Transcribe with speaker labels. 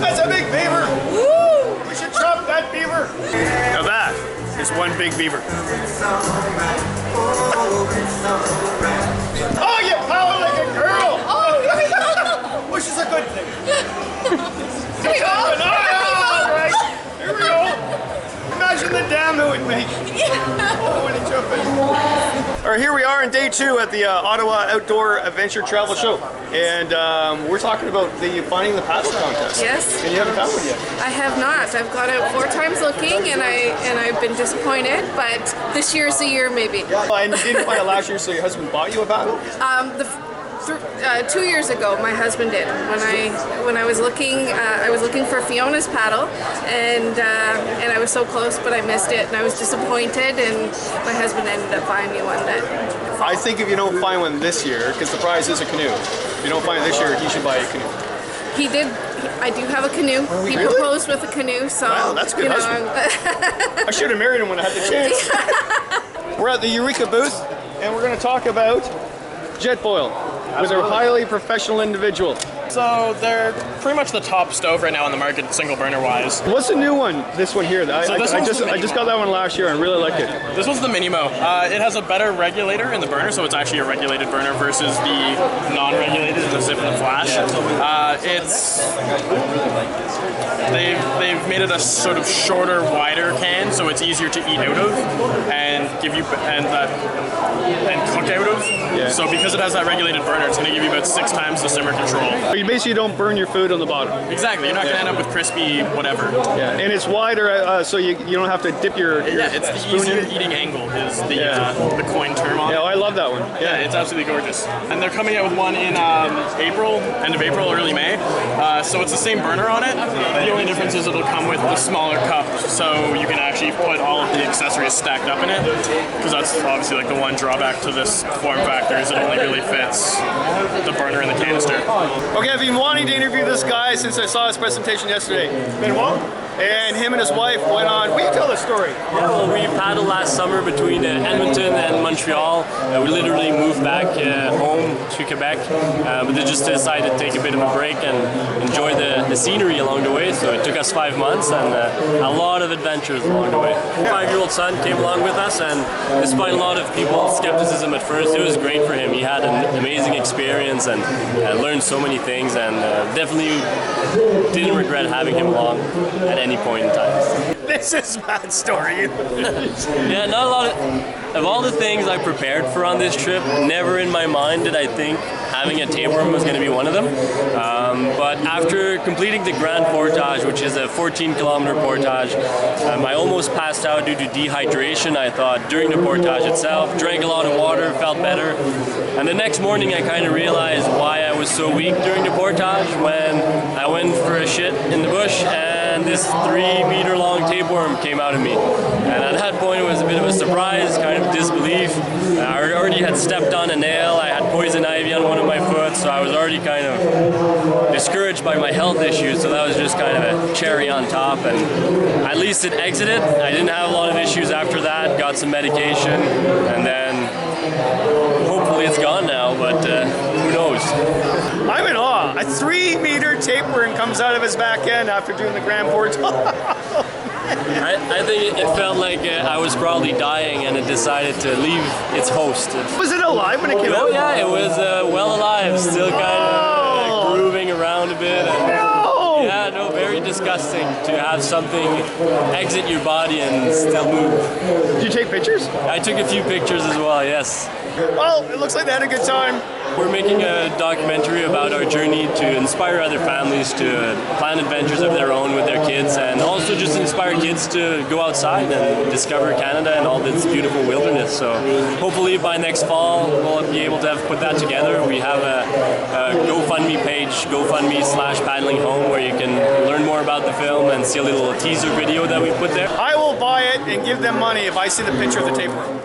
Speaker 1: That's a big beaver. Woo! We should chop that beaver. Now that is one big beaver. Oh, you power like a girl. Which is a good thing.
Speaker 2: Here we go.
Speaker 1: All right, here we go. Imagine the dam it would make. Oh, when it jumped in. All right, here we are on day 2 at the Ottawa Outdoor Adventure Travel Show. And we're talking about the finding the paddle contest.
Speaker 2: Yes.
Speaker 1: And you haven't found one yet.
Speaker 2: I have not. I've gone out 4 times looking, and I've been disappointed. But this year's the year, maybe.
Speaker 1: And you didn't find it last year, so your husband bought you a paddle?
Speaker 2: 2 years ago, my husband did. When I was looking for Fiona's paddle, and I was so close, but I missed it, and I was disappointed. And my husband ended up buying me one that.
Speaker 1: I think if you don't find one this year, because the prize is a canoe. If you don't find it this year, he should buy a canoe.
Speaker 2: He did. I do have a canoe. He
Speaker 1: Really?
Speaker 2: proposed with a canoe, so.
Speaker 1: Wow, that's a good husband. I should have married him when I had the chance. We're at the Eureka booth, and we're going to talk about Jetboil with a highly professional individual.
Speaker 3: So they're pretty much the top stove right now on the market, single burner wise.
Speaker 1: What's the new one? This one here. I just got that one last year and really liked it.
Speaker 3: This one's the Minimo. It has a better regulator in the burner, so it's actually a regulated burner versus the non-regulated in the zip and the flash. They've made it a sort of shorter, wider can, so it's easier to eat out of and give you and cook out of.
Speaker 1: Yeah.
Speaker 3: So because it has that regulated burner, it's going to give you about 6 times the simmer control.
Speaker 1: But you basically don't burn your food on the bottom.
Speaker 3: Exactly. You're not going to end up with crispy whatever.
Speaker 1: Yeah. And it's wider, so you don't have to dip your
Speaker 3: it's the
Speaker 1: spoon
Speaker 3: easier
Speaker 1: in.
Speaker 3: Eating angle is the coin term on it.
Speaker 1: Yeah, I love that one.
Speaker 3: Yeah, it's absolutely gorgeous. And they're coming out with one in April, end of April, early May. So it's the same burner on it. The only difference is it'll come with the smaller cup, so you can actually put all of the accessories stacked up in it. Because that's obviously like the one drawback to this form factor is it only really fits the burner and the canister.
Speaker 1: Okay, I've been wanting to interview this guy since I saw his presentation yesterday. Benoit. And him and his wife went on. Will you tell the story?
Speaker 4: Yeah, well, we paddled last summer between Edmonton and Montreal. We literally moved back home to Quebec, but they just decided to take a bit of a break and enjoy the scenery along the way. So it took us 5 months and a lot of adventures along the way. 5-year-old son came along with us, and despite a lot of people's skepticism at first, it was great for him. He had an amazing experience and learned so many things, and definitely didn't regret having him along at any point in time.
Speaker 1: This is Matt's story.
Speaker 4: Yeah, not a lot of all the things I prepared for on this trip, never in my mind did I think having a tapeworm was going to be one of them. But after completing the Grand Portage, which is a 14-kilometer portage, I almost passed out due to dehydration. I thought during the portage itself, drank a lot of water, felt better. And the next morning I kind of realized why I was so weak during the portage when I went for a shit in the bush and this 3-meter-long tapeworm came out of me. And at that point it was a bit of a surprise, kind of disbelief. I already had stepped on a nail, I had poison ivy on one of my foot, so I was already kind of discouraged by my health issues, so that was just kind of a cherry on top. And at least it exited. I didn't have a lot of issues after that, got some medication, and then hopefully it's gone now, but who knows.
Speaker 1: I'm in awe. A 3-meter tapeworm comes out of his back end after doing the Grand Portage.
Speaker 4: I think it felt like I was probably dying and it decided to leave its host.
Speaker 1: Was it alive when it came out?
Speaker 4: Oh yeah, it was well alive, still kind of grooving around a bit. And, yeah, no, very disgusting to have something exit your body and still move.
Speaker 1: Did you take pictures?
Speaker 4: I took a few pictures as well, yes.
Speaker 1: Well, it looks like they had a good time.
Speaker 4: We're making a documentary about our journey to inspire other families to plan adventures of their own with their kids, and also just inspire kids to go outside and discover Canada and all this beautiful wilderness. So hopefully by next fall we'll be able to have put that together. We have a GoFundMe page, GoFundMe/paddlinghome, where you can learn more about the film and see a little teaser video that we put there.
Speaker 1: I will buy it and give them money if I see the picture of the tapeworm.